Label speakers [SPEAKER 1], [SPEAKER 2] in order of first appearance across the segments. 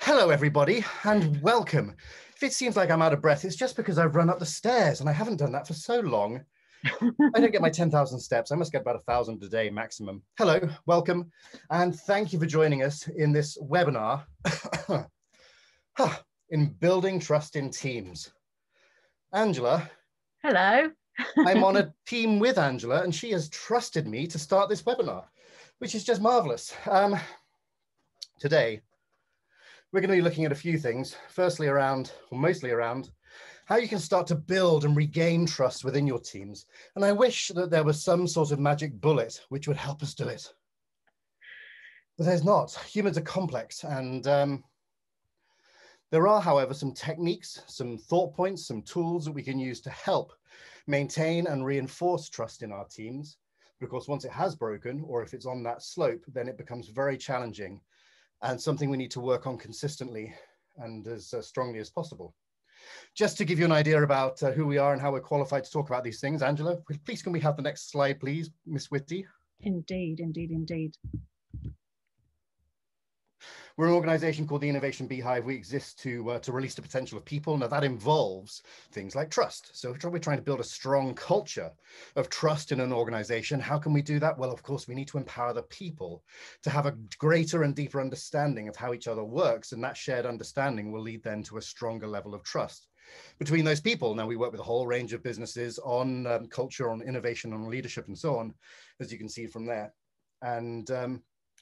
[SPEAKER 1] Hello, everybody, and welcome. If it seems like I'm out of breath, it's just because I've run up the stairs, and I haven't done that for so long. I don't get my 10,000 steps. I must get about 1,000 a day maximum. Hello, welcome, and thank you for joining us in this webinar in building trust in teams. Angela.
[SPEAKER 2] Hello.
[SPEAKER 1] I'm on a team with Angela, and she has trusted me to start this webinar, which is just marvelous. Today, we're going to be looking at a few things, firstly around, or mostly around, how you can start to build and regain trust within your teams. And I wish that there was some sort of magic bullet which would help us do it. But there's not. Humans are complex. And there are, however, some techniques, some thought points, some tools that we can use to help maintain and reinforce trust in our teams. But of course, once it has broken, or if it's on that slope, then it becomes very challenging and something we need to work on consistently and as strongly as possible. Just to give you an idea about who we are and how we're qualified to talk about these things, Angela, please can we have the next slide, please, Miss Whitty?
[SPEAKER 2] Indeed, indeed, indeed.
[SPEAKER 1] We're an organization called the Innovation Beehive. We exist to release the potential of people. Now that involves things like trust. So we're trying to build a strong culture of trust in an organization. How can we do that? Well, of course, we need to empower the people to have a greater and deeper understanding of how each other works. And that shared understanding will lead then to a stronger level of trust between those people. Now we work with a whole range of businesses on culture, on innovation, on leadership, and so on, as you can see from there. And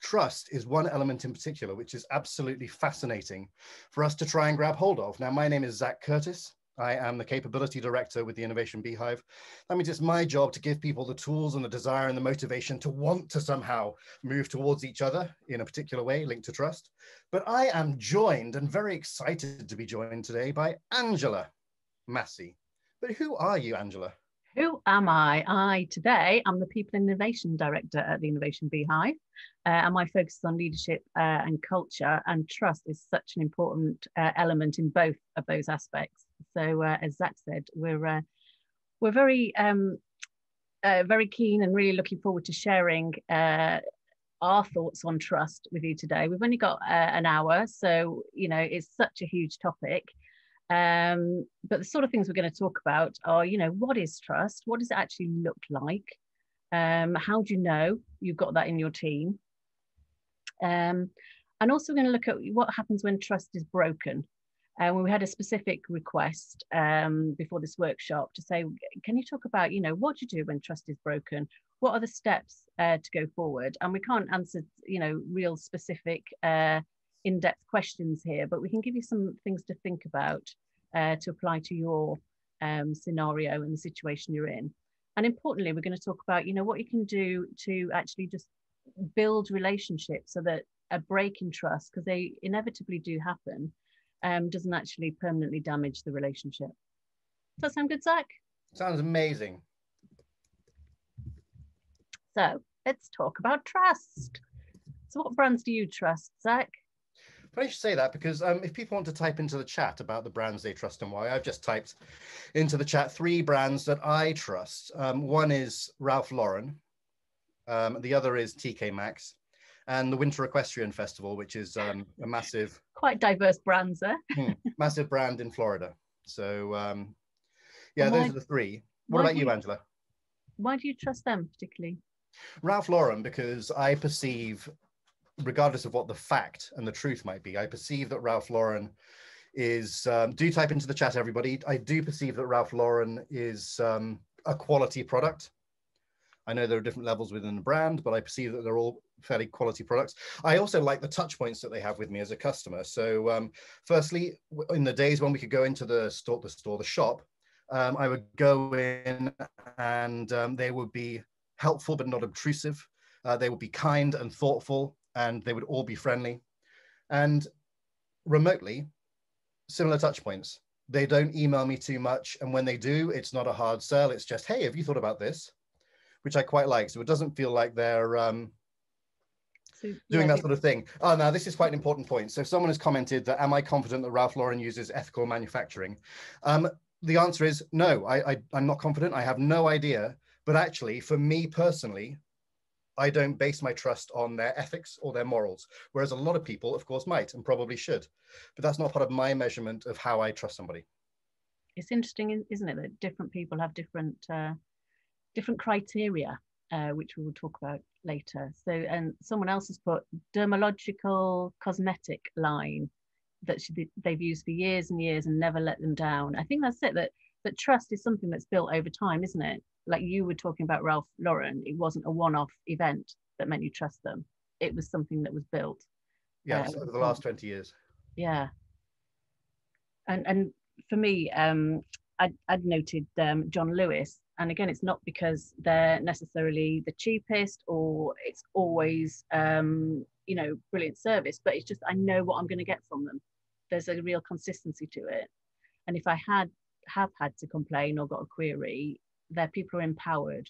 [SPEAKER 1] trust is one element in particular, which is absolutely fascinating for us to try and grab hold of. Now, my name is Zach Curtis. I am the Capability Director with the Innovation Beehive. That means it's my job to give people the tools and the desire and the motivation to want to somehow move towards each other in a particular way linked to trust. But I am joined and very excited to be joined today by Angela Massey. But who are you, Angela?
[SPEAKER 2] Who am I? Today, I'm the People Innovation Director at the Innovation Beehive, and my focus is on leadership and culture, and trust is such an important element in both of those aspects. So, as Zach said, we're very very keen and really looking forward to sharing our thoughts on trust with you today. We've only got an hour, so you know it's such a huge topic. But the sort of things we're going to talk about are, you know, what is trust? What does it actually look like? How do you know you've got that in your team? And also we're going to look at what happens when trust is broken. We had a specific request before this workshop to say, can you talk about, you know, what do you do when trust is broken? What are the steps to go forward? And we can't answer, you know, real specific in-depth questions here, but we can give you some things to think about to apply to your scenario and the situation you're in. And importantly, we're going to talk about, you know, what you can do to actually just build relationships so that a break in trust, because they inevitably do happen, doesn't actually permanently damage the relationship. Does that sound good, Zach?
[SPEAKER 1] Sounds amazing.
[SPEAKER 2] So let's talk about trust. So what brands do you trust, Zach?
[SPEAKER 1] Funny you should say that, because if people want to type into the chat about the brands they trust and why, I've just typed into the chat 3 brands that I trust. One is Ralph Lauren, the other is TK Maxx, and the Winter Equestrian Festival, which is a massive...
[SPEAKER 2] Quite diverse brands there.
[SPEAKER 1] Massive brand in Florida. So yeah, those are the 3. What about you, Angela?
[SPEAKER 2] Why do you trust them particularly?
[SPEAKER 1] Ralph Lauren, because I perceive, regardless of what the fact and the truth might be, I perceive that Ralph Lauren is, do type into the chat, everybody. I do perceive that Ralph Lauren is a quality product. I know there are different levels within the brand, but I perceive that they're all fairly quality products. I also like the touch points that they have with me as a customer. So firstly, in the days when we could go into the shop, I would go in and they would be helpful, but not obtrusive. They would be kind and thoughtful, and they would all be friendly. And remotely, similar touch points. They don't email me too much. And when they do, it's not a hard sell. It's just, hey, have you thought about this? Which I quite like. So it doesn't feel like they're doing that sort of thing. Oh, now this is quite an important point. So someone has commented that, am I confident that Ralph Lauren uses ethical manufacturing? The answer is no, I'm not confident. I have no idea. But actually, for me personally, I don't base my trust on their ethics or their morals, whereas a lot of people, of course, might and probably should. But that's not part of my measurement of how I trust somebody.
[SPEAKER 2] It's interesting, isn't it, that different people have different criteria, which we will talk about later. So, and someone else has put dermalogical cosmetic line that they've used for years and years and never let them down. I think that's it, that trust is something that's built over time, isn't it? Like you were talking about Ralph Lauren, it wasn't a one-off event that meant you trust them. It was something that was built.
[SPEAKER 1] Yes, over the last 20 years.
[SPEAKER 2] Yeah. And for me, I'd noted John Lewis. And again, it's not because they're necessarily the cheapest or it's always, brilliant service, but it's just, I know what I'm going to get from them. There's a real consistency to it. And if I have had to complain or got a query, their people are empowered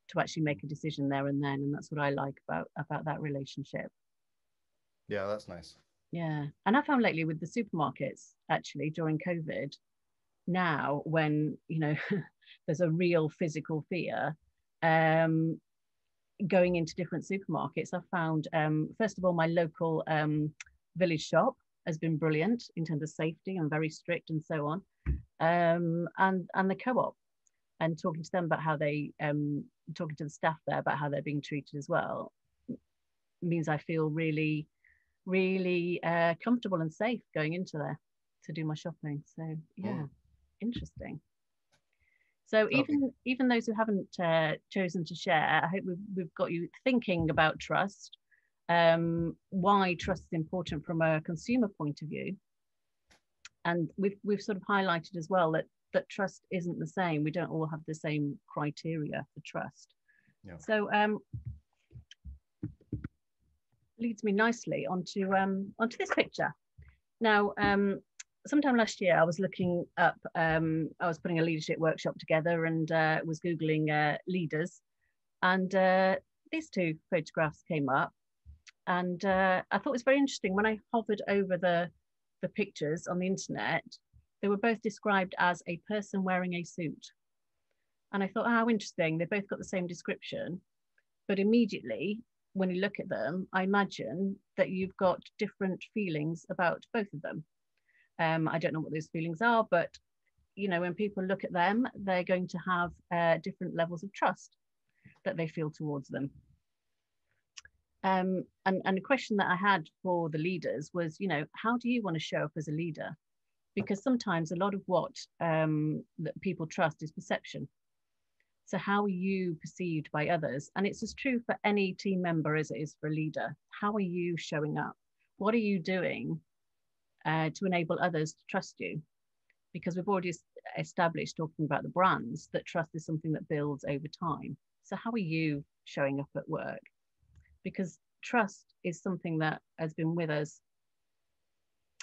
[SPEAKER 2] to actually make a decision there and then. And that's what I like about that relationship.
[SPEAKER 1] Yeah, that's nice.
[SPEAKER 2] Yeah. And I found lately with the supermarkets, actually, during COVID, now when, there's a real physical fear, going into different supermarkets, I've found, first of all, my local village shop has been brilliant in terms of safety and very strict and so on. And the co-op, and talking to them about how they, talking to the staff there about how they're being treated as well, means I feel really, really comfortable and safe going into there to do my shopping. So yeah, interesting. So even those who haven't chosen to share, I hope we've got you thinking about trust, why trust is important from a consumer point of view. And we've sort of highlighted as well that trust isn't the same. We don't all have the same criteria for trust.
[SPEAKER 1] Yeah.
[SPEAKER 2] So leads me nicely onto this picture. Now, sometime last year, I was looking up, I was putting a leadership workshop together and was Googling leaders. And these two photographs came up. And I thought it was very interesting. When I hovered over the pictures on the internet, they were both described as a person wearing a suit. And I thought, oh, how interesting. They both got the same description. But immediately, when you look at them, I imagine that you've got different feelings about both of them. I don't know what those feelings are, but when people look at them, they're going to have different levels of trust that they feel towards them. And a question that I had for the leaders was, how do you want to show up as a leader? Because sometimes a lot of what that people trust is perception. So how are you perceived by others? And it's as true for any team member as it is for a leader. How are you showing up? What are you doing to enable others to trust you? Because we've already established, talking about the brands, that trust is something that builds over time. So how are you showing up at work? Because trust is something that has been with us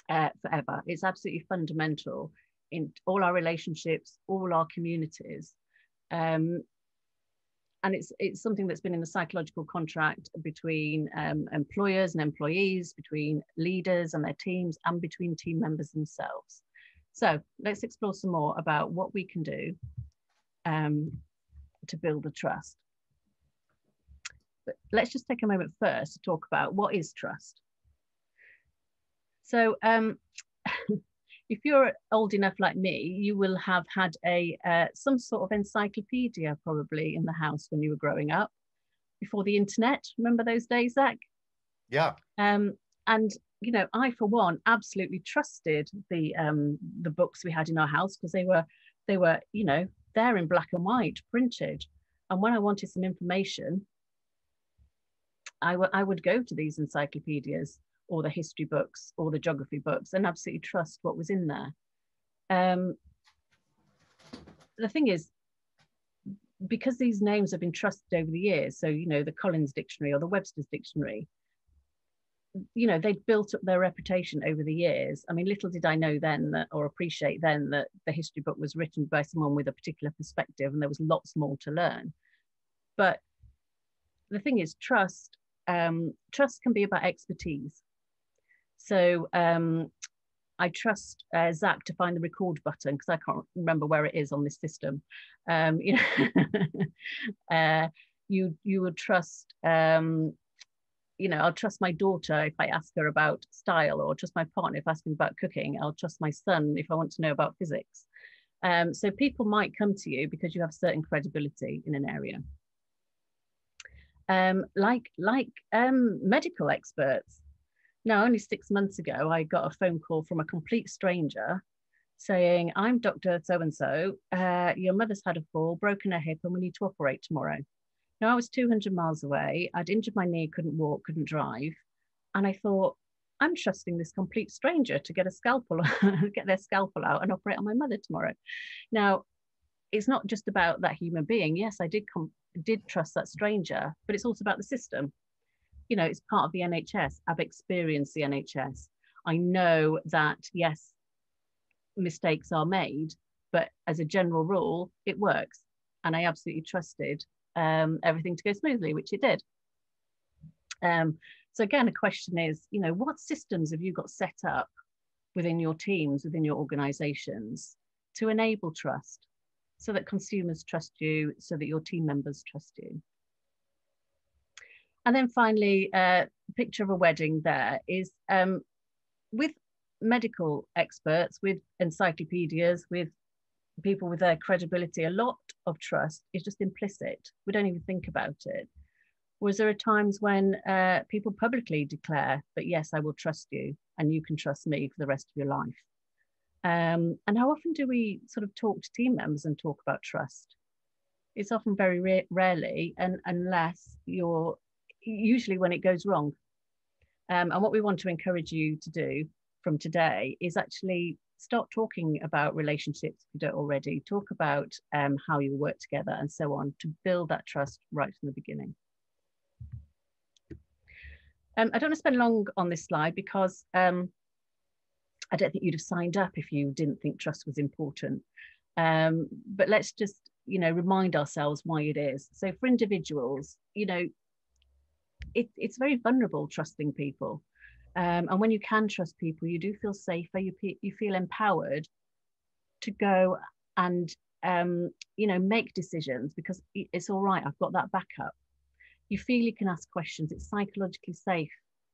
[SPEAKER 2] forever. It's absolutely fundamental in all our relationships, all our communities. And it's something that's been in the psychological contract between employers and employees, between leaders and their teams, and between team members themselves. So let's explore some more about what we can do to build the trust. But let's just take a moment first to talk about what is trust. So if you're old enough like me, you will have had some sort of encyclopedia probably in the house when you were growing up, before the internet. Remember those days, Zach?
[SPEAKER 1] Yeah.
[SPEAKER 2] And I, for one, absolutely trusted the books we had in our house, because they were there in black and white, printed. And when I wanted some information, I would go to these encyclopedias, or the history books, or the geography books, and absolutely trust what was in there. The thing is, because these names have been trusted over the years, so, the Collins Dictionary or the Webster's Dictionary, they'd built up their reputation over the years. I mean, little did I know then or appreciate then that the history book was written by someone with a particular perspective, and there was lots more to learn. But the thing is, trust can be about expertise. So I trust Zach to find the record button, because I can't remember where it is on this system. You would trust, you know, I'll trust my daughter if I ask her about style, or trust my partner if asking about cooking. I'll trust my son if I want to know about physics. So people might come to you because you have certain credibility in an area. Like medical experts. Now, only 6 months ago, I got a phone call from a complete stranger saying, I'm Dr. So-and-so, your mother's had a fall, broken her hip, and we need to operate tomorrow. Now, I was 200 miles away. I'd injured my knee, couldn't walk, couldn't drive. And I thought, I'm trusting this complete stranger to get a scalpel, get their scalpel out and operate on my mother tomorrow. Now, it's not just about that human being. Yes, I did trust that stranger, but it's also about the system. You know, it's part of the NHS. I've experienced the NHS. I know that, yes, mistakes are made, but as a general rule, it works. And I absolutely trusted everything to go smoothly, which it did. So again, the question is, you know, what systems have you got set up within your teams, within your organizations to enable trust so that consumers trust you, so that your team members trust you? And then finally, picture of a wedding there is with medical experts, with encyclopedias, with people with their credibility, a lot of trust is just implicit. We don't even think about it. Whereas there are times when people publicly declare that, yes, I will trust you and you can trust me for the rest of your life. And how often do we sort of talk to team members and talk about trust? It's often very rarely, and unless you're, usually when it goes wrong. And what we want to encourage you to do from today is actually start talking about relationships if you don't already. Talk about how you work together and so on to build that trust right from the beginning. I don't want to spend long on this slide because I don't think you'd have signed up if you didn't think trust was important. But let's just, you know, remind ourselves why it is. So for individuals, you know, it's very vulnerable trusting people. And when you can trust people, you do feel safer, you feel empowered to go and, you know, make decisions because it's all right, I've got that backup. You feel you can ask questions. It's psychologically safe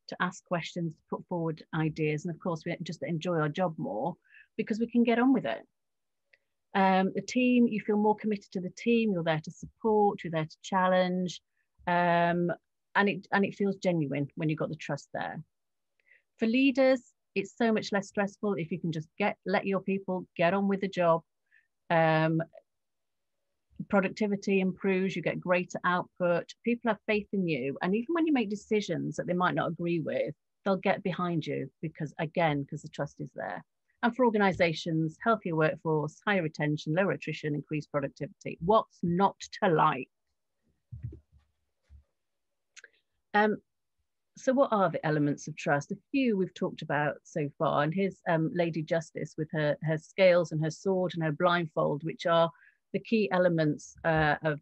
[SPEAKER 2] to ask questions, to put forward ideas. And of course, we just enjoy our job more because we can get on with it. The team, you feel more committed to the team. You're there to support, you're there to challenge. And it feels genuine when you've got the trust there. For leaders, it's so much less stressful if you can just let your people get on with the job. Productivity improves, you get greater output, people have faith in you, and even when you make decisions that they might not agree with, they'll get behind you because the trust is there. And for organizations, healthier workforce, higher retention, lower attrition, increased productivity. What's not to like? So what are the elements of trust? A few we've talked about so far, and here's Lady Justice with her scales and her sword and her blindfold, which are the key elements of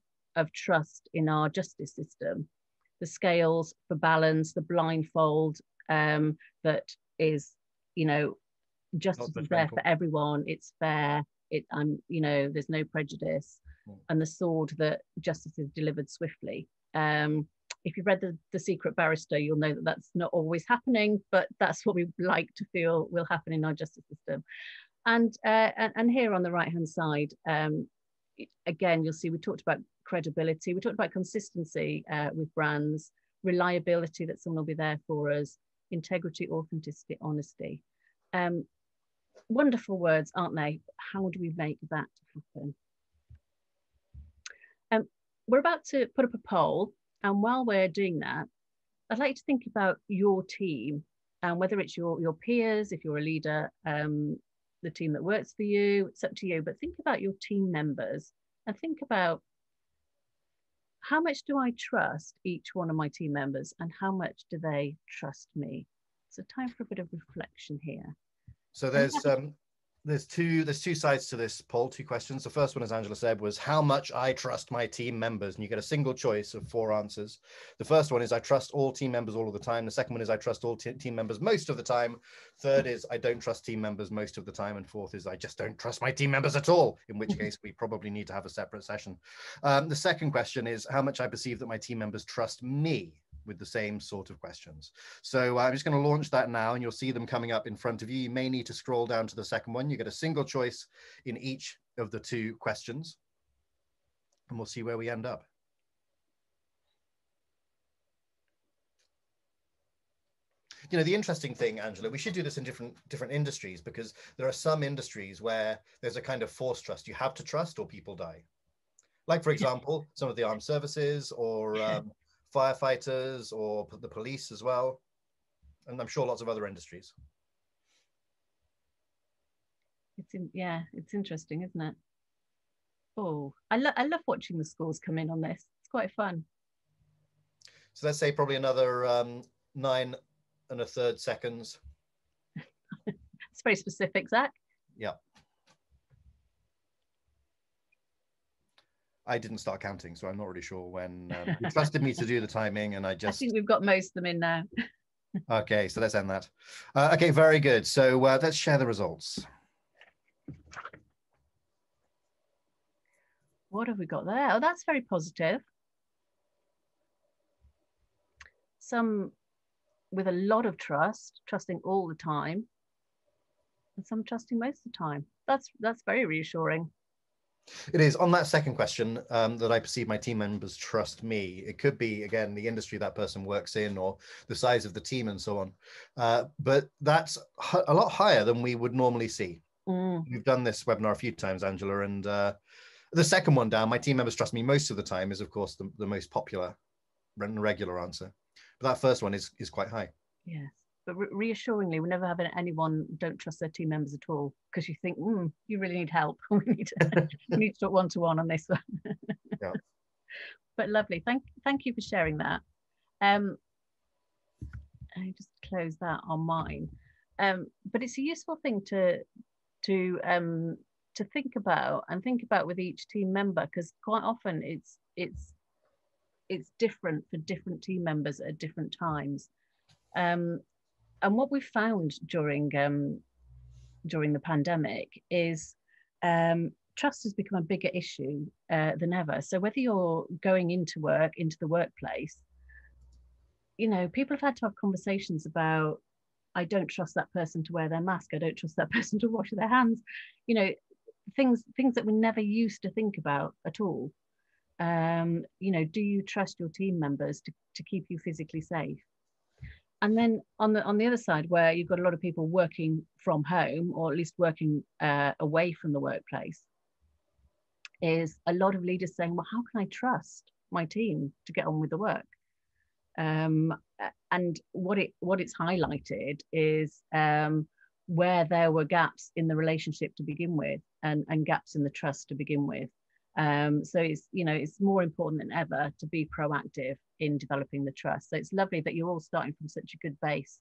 [SPEAKER 2] trust in our justice system. The scales for balance, the blindfold that is, you know, justice is there for everyone. It's fair. You know, there's no prejudice, and the sword that justice is delivered swiftly. If you've read the Secret Barrister, you'll know that that's not always happening, but that's what we like to feel will happen in our justice system. And here on the right-hand side, again, you'll see we talked about credibility, we talked about consistency with brands, reliability, that someone will be there for us, integrity, authenticity, honesty. Wonderful words, aren't they? How do we make that happen? We're about to put up a poll, and while we're doing that, I'd like to think about your team, and whether it's your peers, if you're a leader, the team that works for you, it's up to you, but think about your team members and think about how much do I trust each one of my team members and how much do they trust me? So time for a bit of reflection here.
[SPEAKER 1] So there's There's two sides to this poll, two questions. The first one, as Angela said, was how much I trust my team members, and you get a single choice of 4 answers. The first one is I trust all team members all of the time. The second one is I trust all team members most of the time. Third is I don't trust team members most of the time. And fourth is I just don't trust my team members at all, in which case we probably need to have a separate session. The second question is how much I perceive that my team members trust me, with the same sort of questions. So I'm just going to launch that now, and you'll see them coming up in front of you. You may need to scroll down to the second one. You get a single choice in each of the 2 questions, and we'll see where we end up. You know, the interesting thing, Angela, we should do this in different industries, because there are some industries where there's a kind of forced trust. You have to trust or people die. Like, for example, some of the armed services, or firefighters, or the police as well, and I'm sure lots of other industries.
[SPEAKER 2] It's interesting, isn't it? Oh, I love watching the scores come in on this. It's quite fun.
[SPEAKER 1] So let's say probably another 9 1/3 seconds.
[SPEAKER 2] It's very specific, Zach.
[SPEAKER 1] Yeah. I didn't start counting, so I'm not really sure when. You trusted me to do the timing, and I
[SPEAKER 2] think we've got most of them in now.
[SPEAKER 1] Okay, so let's end that. Okay, very good. So let's share the results.
[SPEAKER 2] What have we got there? Oh, that's very positive. Some with a lot of trust, trusting all the time, and some trusting most of the time. That's very reassuring.
[SPEAKER 1] It is. On that second question, that I perceive my team members trust me, it could be, again, the industry that person works in, or the size of the team, and so on. But that's a lot higher than we would normally see. We've done this webinar a few times, Angela, and the second one down, my team members trust me most of the time, is, of course, the most popular and regular answer. But that first one is quite high.
[SPEAKER 2] Yes. But reassuringly, we never have anyone don't trust their team members at all, because you think, you really need help. we need to talk one-to-one on this one.
[SPEAKER 1] Yeah.
[SPEAKER 2] But lovely. Thank you for sharing that. I just close that on mine. But it's a useful thing to think about with each team member, because quite often it's different for different team members at different times. And what we found during the pandemic is trust has become a bigger issue than ever. So whether you're going into the workplace, you know, people have had to have conversations about, I don't trust that person to wear their mask. I don't trust that person to wash their hands. You know, things that we never used to think about at all. You know, do you trust your team members to keep you physically safe? And then on the other side, where you've got a lot of people working from home, or at least working away from the workplace, is a lot of leaders saying, well, how can I trust my team to get on with the work? And what it's highlighted is where there were gaps in the relationship to begin with, and gaps in the trust to begin with. So it's more important than ever to be proactive in developing the trust. So it's lovely that you're all starting from such a good base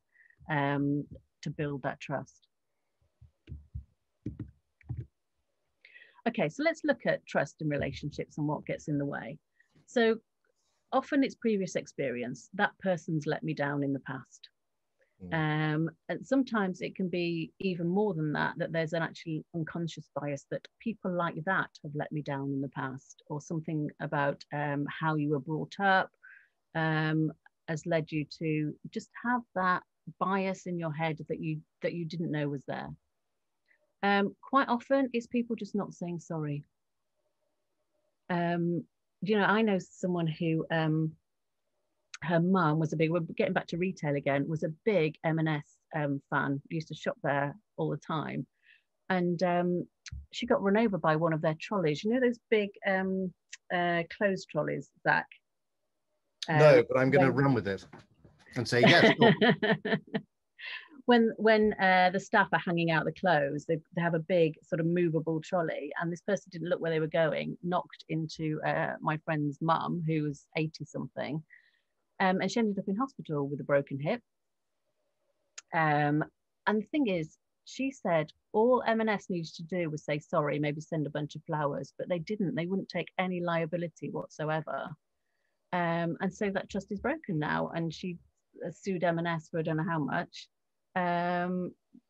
[SPEAKER 2] to build that trust. Okay, so let's look at trust in relationships and what gets in the way. So often it's previous experience. That person's let me down in the past. And sometimes it can be even more than that, that there's an actually unconscious bias that people like that have let me down in the past, or something about how you were brought up has led you to just have that bias in your head that you didn't know was there. Quite often it's people just not saying sorry. You know, I know someone who her mum was we're getting back to retail again, was a big M&S fan, used to shop there all the time. And she got run over by one of their trolleys. You know those big clothes trolleys, Zach?
[SPEAKER 1] No, but I'm going to run with it and say yes.
[SPEAKER 2] When the staff are hanging out the clothes, they have a big sort of movable trolley, and this person didn't look where they were going, knocked into my friend's mum, who was 80 something. And she ended up in hospital with a broken hip. And the thing is, she said all M&S needed to do was say sorry, maybe send a bunch of flowers, but they didn't. They wouldn't take any liability whatsoever. And so that trust is broken now. And she sued M&S for I don't know how much,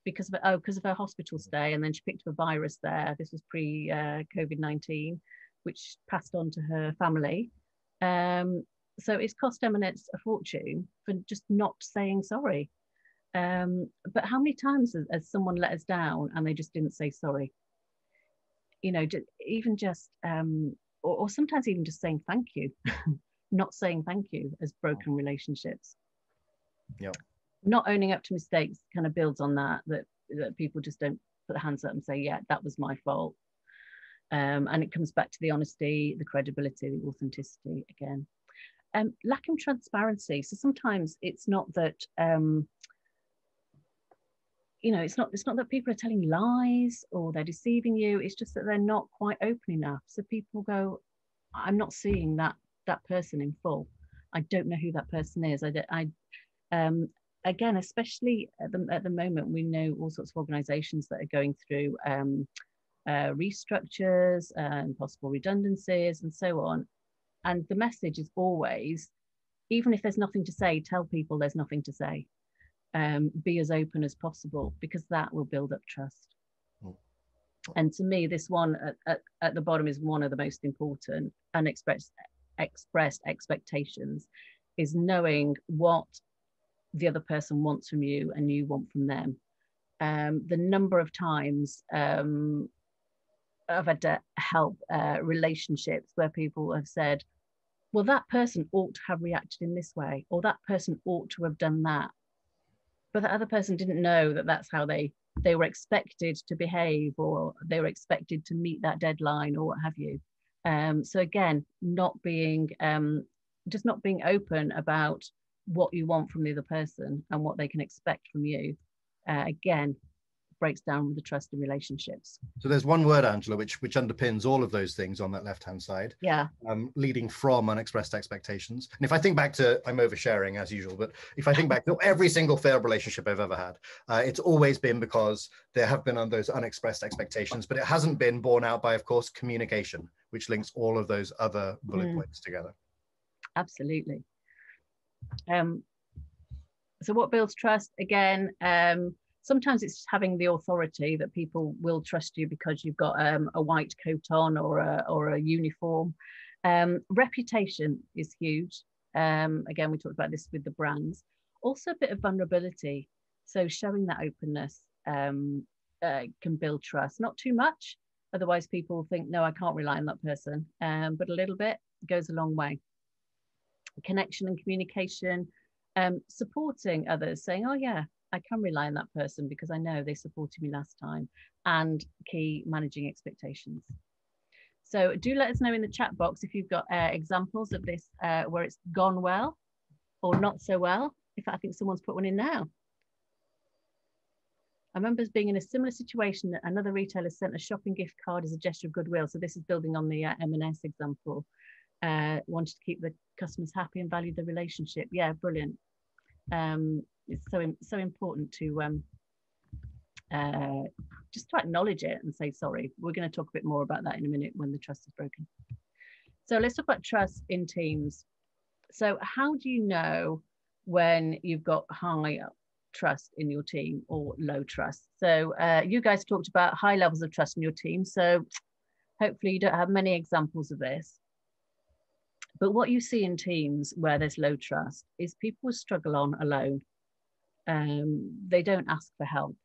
[SPEAKER 2] because of her hospital stay. And then she picked up a virus there. This was pre COVID-19, which passed on to her family. So it's cost M&S a fortune for just not saying sorry. But how many times has someone let us down and they just didn't say sorry? You know, even just, or sometimes even just saying thank you. Not saying thank you has broken relationships.
[SPEAKER 1] Yeah.
[SPEAKER 2] Not owning up to mistakes kind of builds on that people just don't put their hands up and say, yeah, that was my fault. And it comes back to the honesty, the credibility, the authenticity again. Lacking transparency. So sometimes it's not that, you know, it's not that people are telling lies or they're deceiving you. It's just that they're not quite open enough. So people go, I'm not seeing that person in full. I don't know who that person is. Again, especially at the moment, we know all sorts of organisations that are going through restructures and possible redundancies and so on. And the message is always, even if there's nothing to say, tell people there's nothing to say. Be as open as possible, because that will build up trust. And to me, this one at the bottom is one of the most important. Unexpressed expectations is knowing what the other person wants from you and you want from them. The number of times I've had to help relationships where people have said, well, that person ought to have reacted in this way, or that person ought to have done that. But the other person didn't know that that's how they were expected to behave, or they were expected to meet that deadline, or what have you. So again, not being open about what you want from the other person and what they can expect from you, again, breaks down the trust in relationships.
[SPEAKER 1] So there's one word, Angela, which underpins all of those things on that left-hand side.
[SPEAKER 2] Yeah.
[SPEAKER 1] Leading from unexpressed expectations. And if I think back to, I'm oversharing as usual, but if I think back to every single failed relationship I've ever had, it's always been because there have been those unexpressed expectations, but it hasn't been borne out by, of course, communication, which links all of those other bullet points together.
[SPEAKER 2] Absolutely. So what builds trust? Again, sometimes it's having the authority that people will trust you because you've got a white coat on or a uniform. Reputation is huge. Again, we talked about this with the brands. Also a bit of vulnerability. So showing that openness can build trust. Not too much, otherwise people think, no, I can't rely on that person. But a little bit goes a long way. Connection and communication, supporting others, saying, oh yeah, I can rely on that person because I know they supported me last time. And key, managing expectations. So do let us know in the chat box if you've got examples of this where it's gone well or not so well. In fact, I think someone's put one in now. I remember being in a similar situation that another retailer sent a shopping gift card as a gesture of goodwill. So this is building on the M&S example. Wanted to keep the customers happy and value the relationship. Yeah, brilliant. It's so important to just to acknowledge it and say sorry. We're going to talk a bit more about that in a minute when the trust is broken. So let's talk about trust in teams. So how do you know when you've got high trust in your team or low trust? So you guys talked about high levels of trust in your team. So hopefully you don't have many examples of this. But what you see in teams where there's low trust is people struggle on alone. They don't ask for help,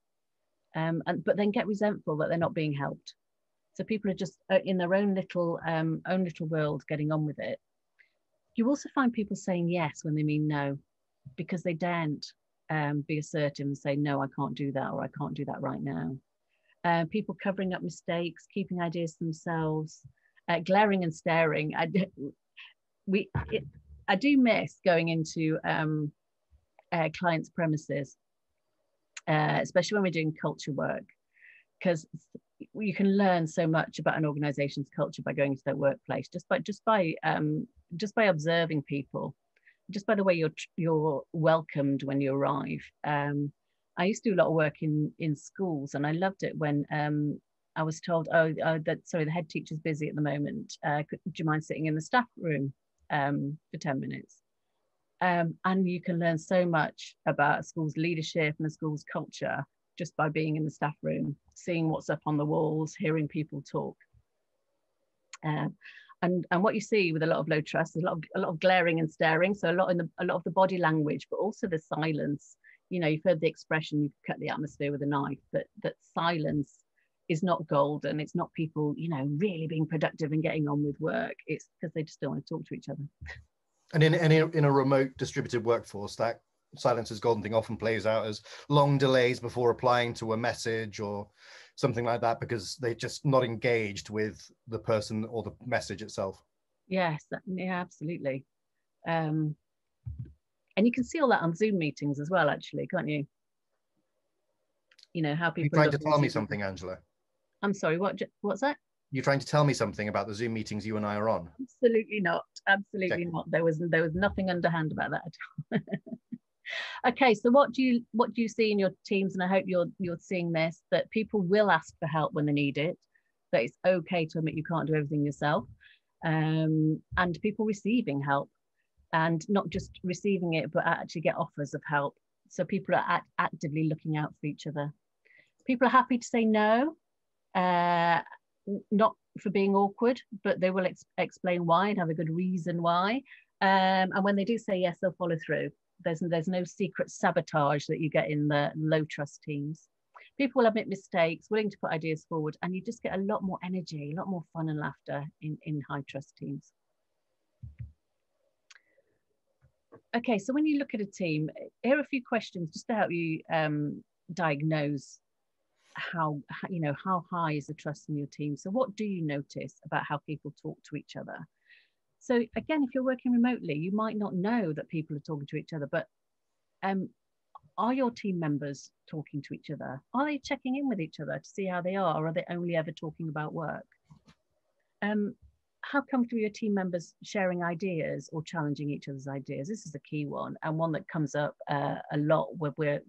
[SPEAKER 2] but then get resentful that they're not being helped. So people are just in their own little world getting on with it. You also find people saying yes when they mean no, because they daren't be assertive and say, no, I can't do that, or I can't do that right now. People covering up mistakes, keeping ideas to themselves, glaring and staring. I do miss going into clients' premises, especially when we're doing culture work, because you can learn so much about an organization's culture by going to their workplace, just by observing people, just by the way you're welcomed when you arrive. I used to do a lot of work in schools, and I loved it when I was told, sorry, the head teacher's busy at the moment. Do you mind sitting in the staff room for 10 minutes? And you can learn so much about a school's leadership and a school's culture just by being in the staff room, seeing what's up on the walls, hearing people talk. And what you see with a lot of low trust is a lot of glaring and staring. So a lot of the body language, but also the silence. You know, you've heard the expression, you cut the atmosphere with a knife, that silence is not golden. It's not people, you know, really being productive and getting on with work. It's because they just don't want to talk to each other.
[SPEAKER 1] And in a remote distributed workforce, that silence is golden thing often plays out as long delays before replying to a message or something like that, because they're just not engaged with the person or the message itself.
[SPEAKER 2] Yes, yeah, absolutely. And you can see all that on Zoom meetings as well, actually, can't you? You know, how people...
[SPEAKER 1] You're trying to tell me something, Angela?
[SPEAKER 2] I'm sorry, what's that?
[SPEAKER 1] You're trying to tell me something about the Zoom meetings you and I are on?
[SPEAKER 2] Absolutely not. Absolutely not. There was nothing underhand about that at all. Okay, so what do you see in your teams, and I hope you're seeing this, that people will ask for help when they need it, that it's okay to admit you can't do everything yourself, and people receiving help, and not just receiving it, but actually get offers of help. So people are actively looking out for each other. People are happy to say no, not for being awkward, but they will explain why and have a good reason why. And when they do say yes, they'll follow through. There's no secret sabotage that you get in the low trust teams. People will admit mistakes, willing to put ideas forward, and you just get a lot more energy, a lot more fun and laughter in high trust teams. Okay, so when you look at a team, here are a few questions just to help you diagnose how high is the trust in your team. So what do you notice about how people talk to each other? So again, if you're working remotely, you might not know that people are talking to each other, but are your team members talking to each other? Are they checking in with each other to see how they are, or are they only ever talking about work? How comfortable are your team members sharing ideas or challenging each other's ideas? This is a key one, and one that comes up a lot when we're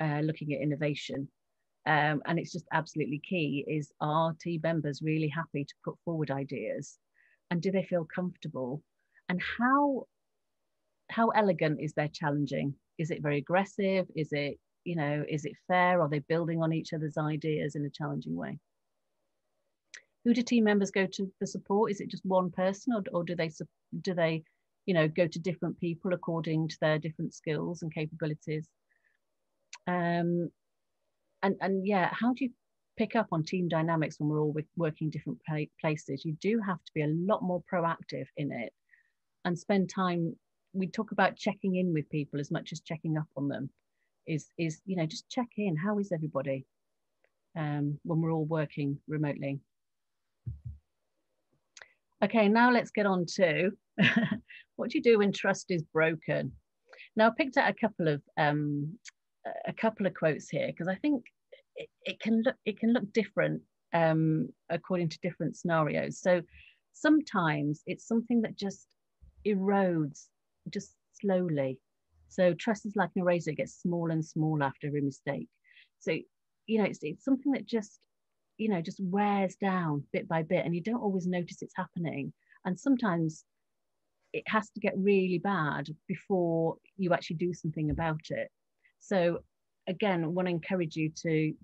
[SPEAKER 2] looking at innovation. And it's just absolutely key, is are team members really happy to put forward ideas? And do they feel comfortable? And how elegant is their challenging? Is it very aggressive? Is it fair? Are they building on each other's ideas in a challenging way? Who do team members go to for support? Is it just one person, or do they go to different people according to their different skills and capabilities? And yeah, how do you pick up on team dynamics when we're all working different places? You do have to be a lot more proactive in it and spend time. We talk about checking in with people as much as checking up on them. Is just check in. How is everybody when we're all working remotely? Okay, now let's get on to what do you do when trust is broken? Now I picked out a couple of quotes here, because I think it can look different according to different scenarios. So sometimes it's something that just erodes just slowly. So trust is like an eraser; it gets smaller and smaller after every mistake. So it's something that just wears down bit by bit, and you don't always notice it's happening. And sometimes it has to get really bad before you actually do something about it. So again, I want to encourage you to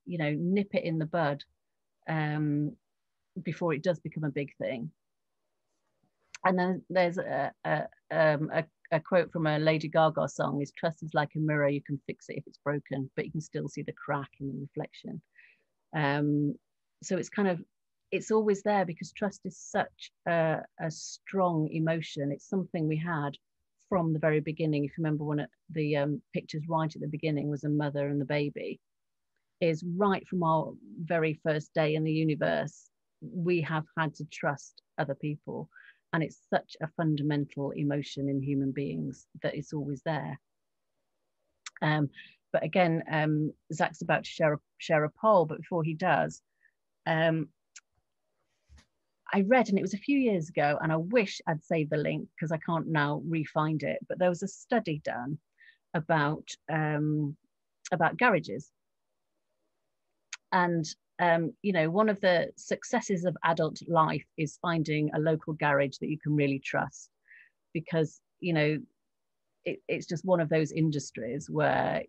[SPEAKER 2] nip it in the bud before it does become a big thing. And then there's a quote from a Lady Gaga song: is trust is like a mirror, you can fix it if it's broken, but you can still see the crack in the reflection. So it's always there, because trust is such a strong emotion. It's something we had from the very beginning. If you remember, one of the pictures right at the beginning was a mother and the baby. Is right from our very first day in the universe, we have had to trust other people, and it's such a fundamental emotion in human beings that it's always there. But again, Zach's about to share a poll, but before he does, I read, and it was a few years ago, and I wish I'd saved the link because I can't now re-find it, but there was a study done about garages. And you know, one of the successes of adult life is finding a local garage that you can really trust, because, you know, it's just one of those industries where,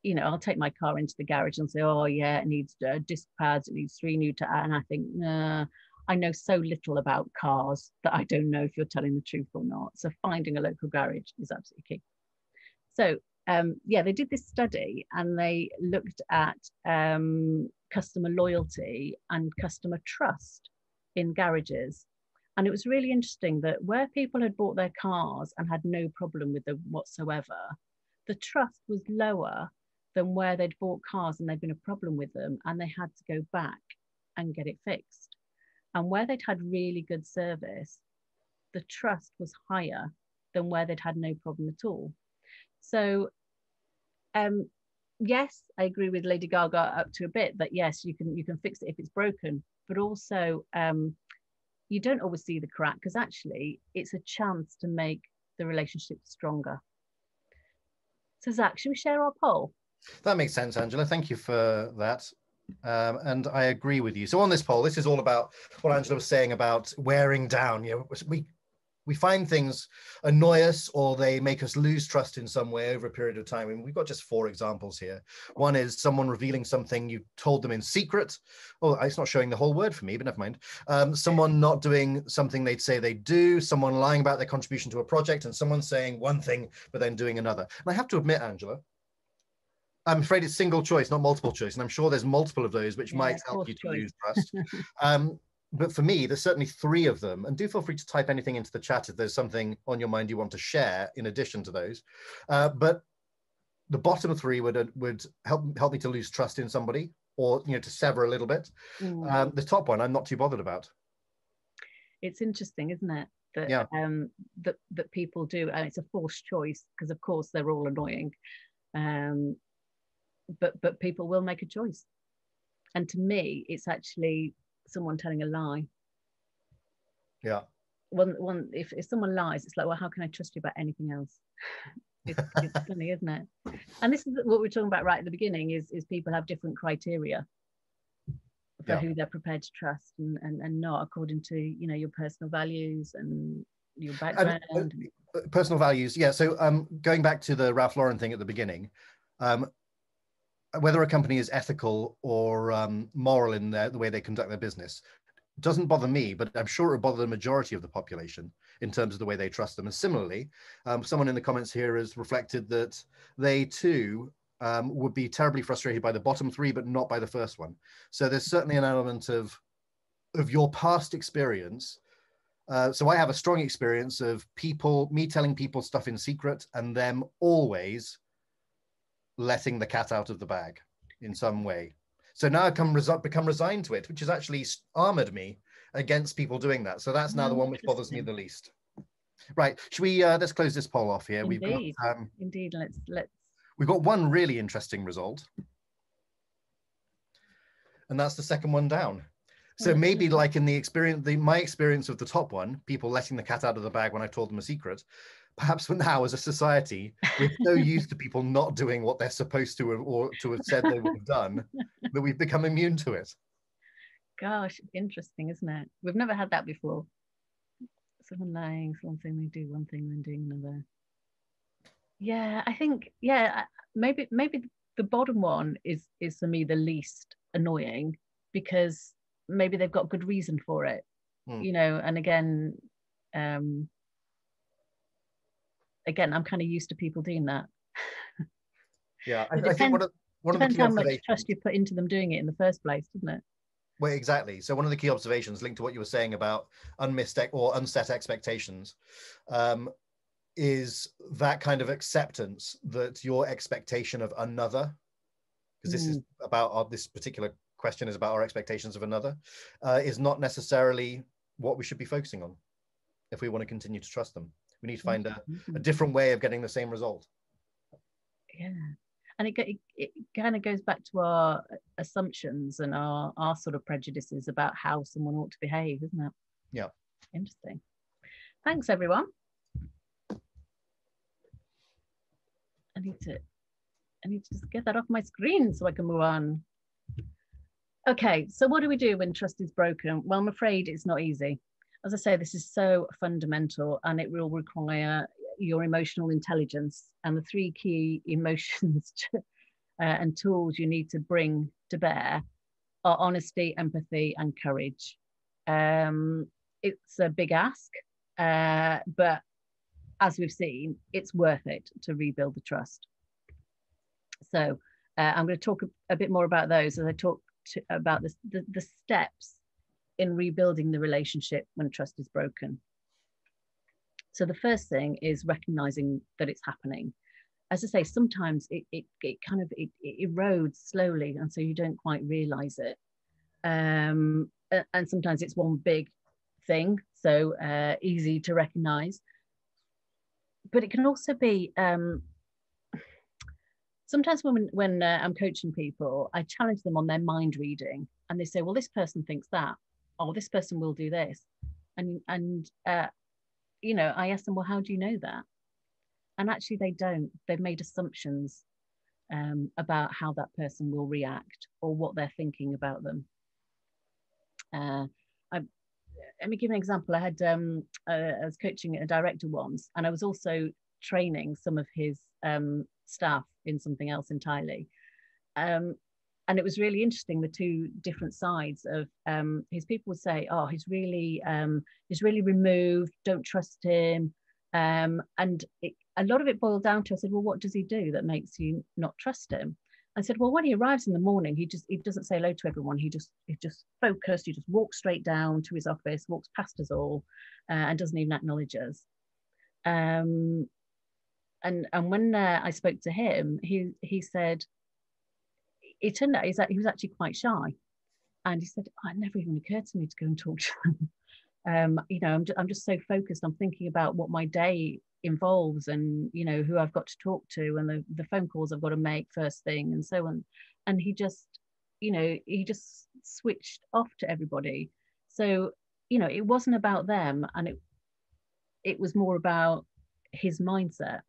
[SPEAKER 2] you know, I'll take my car into the garage and say, oh yeah, it needs disc pads, it needs 3 new tires, and I think, nah, I know so little about cars that I don't know if you're telling the truth or not. So finding a local garage is absolutely key. So yeah, they did this study and they looked at customer loyalty and customer trust in garages. And it was really interesting that where people had bought their cars and had no problem with them whatsoever, the trust was lower than where they'd bought cars and there'd been a problem with them and they had to go back and get it fixed. And where they'd had really good service, the trust was higher than where they'd had no problem at all. So yes, I agree with Lady Gaga up to a bit that yes, you can fix it if it's broken, but also you don't always see the crack, because actually it's a chance to make the relationship stronger. So Zach, should we share our poll?
[SPEAKER 1] That makes sense, Angela. Thank you for that. And I agree with you. So on this poll, this is all about what Angela was saying about wearing down. You know, we find things annoy us or they make us lose trust in some way over a period of time. And we've got just 4 examples here. One is someone revealing something you told them in secret. Oh, it's not showing the whole word for me, but never mind. Someone not doing something they'd say they do, someone lying about their contribution to a project, and someone saying one thing, but then doing another. And I have to admit, Angela, I'm afraid it's single choice, not multiple choice. And I'm sure there's multiple of those which might help you to lose trust. But for me, there's certainly 3 of them. And do feel free to type anything into the chat if there's something on your mind you want to share in addition to those. But the bottom 3 would help me to lose trust in somebody, or, you know, to sever a little bit. The top one, I'm not too bothered about. It's
[SPEAKER 2] interesting, isn't it? That,
[SPEAKER 1] yeah.
[SPEAKER 2] that people do, and it's a forced choice, because of course they're all annoying. But people will make a choice. And to me, it's actually someone telling a lie.
[SPEAKER 1] Yeah.
[SPEAKER 2] If someone lies, it's like, well, how can I trust you about anything else? It's funny, isn't it? And this is what we're talking about right at the beginning, is people have different criteria for who they're prepared to trust and not, according to, you know, your personal values and your background.
[SPEAKER 1] Personal values, yeah. So going back to the Ralph Lauren thing at the beginning, whether a company is ethical or moral in the way they conduct their business doesn't bother me, but I'm sure it would bother the majority of the population in terms of the way they trust them. And similarly, someone in the comments here has reflected that they too would be terribly frustrated by the bottom 3, but not by the first one. So there's certainly an element of your past experience. So I have a strong experience of me telling people stuff in secret and them always letting the cat out of the bag in some way. So now I've become resigned to it, which has actually armored me against people doing that. So that's now the one which bothers me the least. Right, should we let's close this poll off here.
[SPEAKER 2] Indeed. Indeed, let's
[SPEAKER 1] we've got one really interesting result, and that's the second one down. So maybe like in my experience of the top one, people letting the cat out of the bag when I told them a secret, perhaps now as a society, we're so used to people not doing what they're supposed to or to have said they would have done that we've become immune to it.
[SPEAKER 2] Gosh, interesting, isn't it? We've never had that before. Someone lying, someone saying they do one thing, then doing another. Yeah, I think, yeah, maybe the bottom one is for me the least annoying, because maybe they've got good reason for it, you know. And again, I'm kind of used to people doing that.
[SPEAKER 1] Yeah, I think one of the key
[SPEAKER 2] how much trust you put into them doing it in the first place, doesn't it?
[SPEAKER 1] Well, exactly. So one of the key observations linked to what you were saying about unset expectations is that kind of acceptance that your expectation of another, because this is about this particular question is about our expectations of another, is not necessarily what we should be focusing on if we want to continue to trust them. We need to find a different way of getting the same result.
[SPEAKER 2] Yeah. And it kind of goes back to our assumptions and our sort of prejudices about how someone ought to behave, isn't it?
[SPEAKER 1] Yeah.
[SPEAKER 2] Interesting. Thanks, everyone. need to just get that off my screen so I can move on. Okay, so what do we do when trust is broken? Well, I'm afraid it's not easy. As I say, this is so fundamental, and it will require your emotional intelligence, and the 3 key emotions and tools you need to bring to bear are honesty, empathy, and courage. It's a big ask, but as we've seen, it's worth it to rebuild the trust. So I'm going to talk a bit more about those as I talk about the steps in rebuilding the relationship when trust is broken. So the first thing is recognizing that it's happening. As I say, sometimes it erodes slowly, and so you don't quite realize it. And sometimes it's one big thing, so easy to recognize. But it can also be sometimes when I'm coaching people, I challenge them on their mind reading, and they say, well, this person thinks that, or this person will do this. And you know, I ask them, well, how do you know that? And actually they don't. They've made assumptions about how that person will react or what they're thinking about them. Let me give an example. I was coaching a director once, and I was also training some of his staff in something else entirely. And it was really interesting, the 2 different sides of his people would say, oh, he's really removed, don't trust him. And a lot of it boiled down to, I said, well, what does he do that makes you not trust him? I said, well, when he arrives in the morning, he doesn't say hello to everyone. He just focused. He just walks straight down to his office, walks past us all, and doesn't even acknowledge us. And when I spoke to him, he said, it turned out he was actually quite shy, and he said, oh, it never even occurred to me to go and talk to him. You know, I'm just so focused. I'm thinking about what my day involves, and you know, who I've got to talk to, and the phone calls I've got to make first thing, and so on. And he just switched off to everybody. So, you know, it wasn't about them, and it was more about his mindset.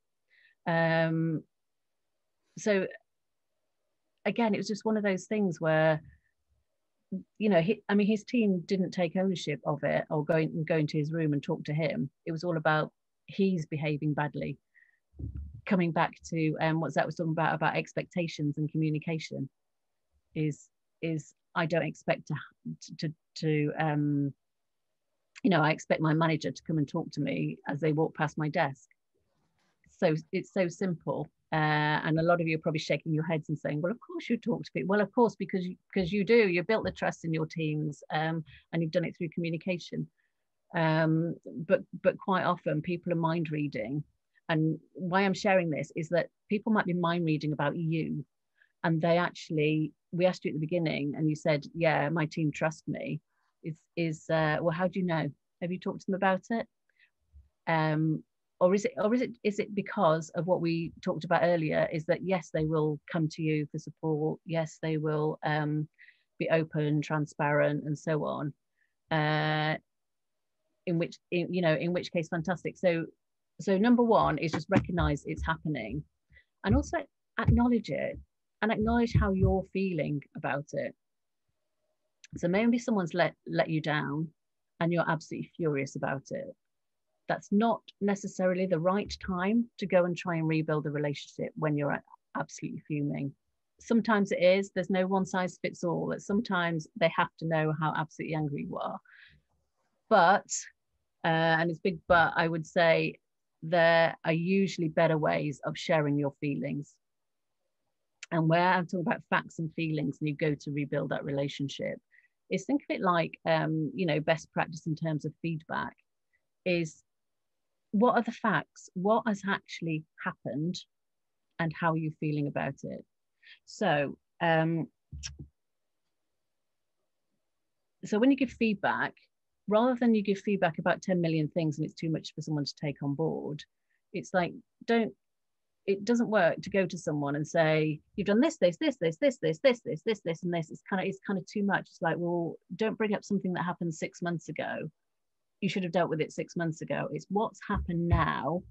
[SPEAKER 2] So again, it was just one of those things where, you know, his team didn't take ownership of it or go into his room and talk to him. It was all about he's behaving badly. Coming back to what Zach was talking about expectations and communication is I don't expect to you know, I expect my manager to come and talk to me as they walk past my desk. So it's so simple. And a lot of you are probably shaking your heads and saying, well, of course you talk to people. Well, of course, because you do. You built the trust in your teams, and you've done it through communication. But quite often people are mind reading. And why I'm sharing this is that people might be mind reading about you. And we asked you at the beginning, and you said, yeah, my team trust me. Well, how do you know? Have you talked to them about it? Or is it because of what we talked about earlier, is that yes, they will come to you for support, yes, they will be open, transparent, and so on, in which case, fantastic. So number one is just recognize it's happening, and also acknowledge it, and acknowledge how you're feeling about it. So maybe someone's let you down and you're absolutely furious about it. That's not necessarily the right time to go and try and rebuild a relationship when you're absolutely fuming. Sometimes it is. There's no one size fits all. That sometimes they have to know how absolutely angry you are. But, and it's big but, I would say there are usually better ways of sharing your feelings. And where I'm talking about facts and feelings, and you go to rebuild that relationship, is think of it like, best practice in terms of feedback is, what are the facts? What has actually happened, and how are you feeling about it? So, so when you give feedback, rather than you give feedback about 10 million things and it's too much for someone to take on board, it's like, it doesn't work to go to someone and say, you've done this, and this. It's kind of too much. It's like, well, don't bring up something that happened 6 months ago. You should have dealt with it 6 months ago. It's what's happened now.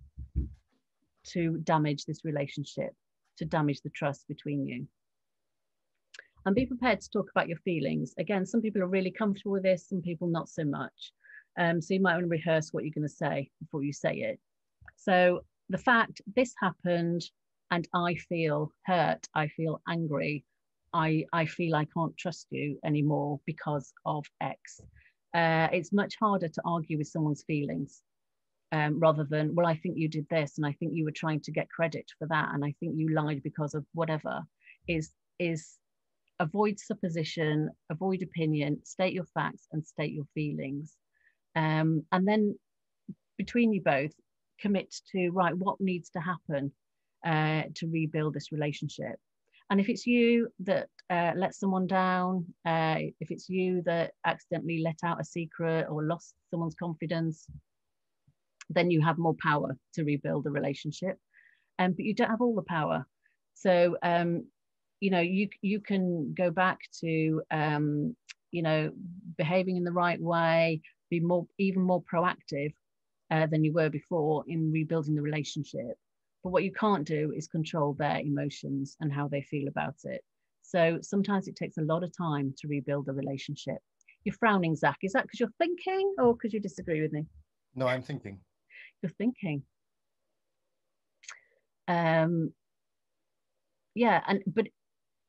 [SPEAKER 2] to damage this relationship, to damage the trust between you. And be prepared to talk about your feelings. Again, some people are really comfortable with this, some people not so much. So you might want to rehearse what you're going to say before you say it. So the fact this happened and I feel hurt, I feel angry, I feel I can't trust you anymore because of X. It's much harder to argue with someone's feelings rather than, well, I think you did this and I think you were trying to get credit for that and I think you lied because of whatever. Is avoid supposition, avoid opinion, state your facts and state your feelings. And then between you both, commit to, right, what needs to happen to rebuild this relationship. And if it's you that let someone down, if it's you that accidentally let out a secret or lost someone's confidence, then you have more power to rebuild the relationship. But you don't have all the power. So, you can go back to, behaving in the right way, be even more proactive than you were before in rebuilding the relationship. But what you can't do is control their emotions and how they feel about it. So sometimes it takes a lot of time to rebuild a relationship. You're frowning, Zach. Is that because you're thinking or because you disagree with me?
[SPEAKER 1] No, I'm thinking.
[SPEAKER 2] You're thinking. But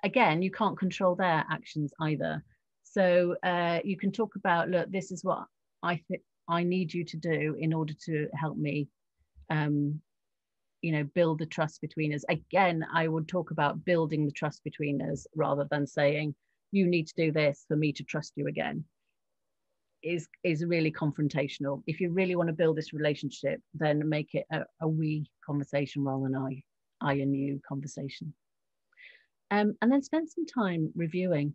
[SPEAKER 2] again, you can't control their actions either. So you can talk about, look, this is what I think I need you to do in order to help me, build the trust between us. Again, I would talk about building the trust between us rather than saying, you need to do this for me to trust you again. Is really confrontational. If you really want to build this relationship, then make it a we conversation rather than I and you conversation. And then spend some time reviewing.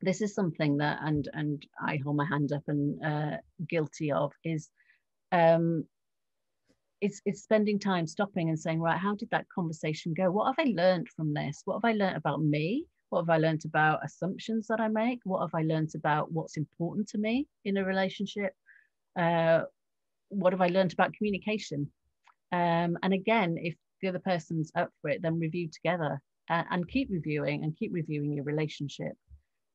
[SPEAKER 2] This is something that, and I hold my hand up and guilty of, is it's spending time stopping and saying, right, how did that conversation go? What have I learned from this? What have I learned about me? What have I learned about assumptions that I make? What have I learned about what's important to me in a relationship? What have I learned about communication? And again, if the other person's up for it, then review together and keep reviewing your relationship.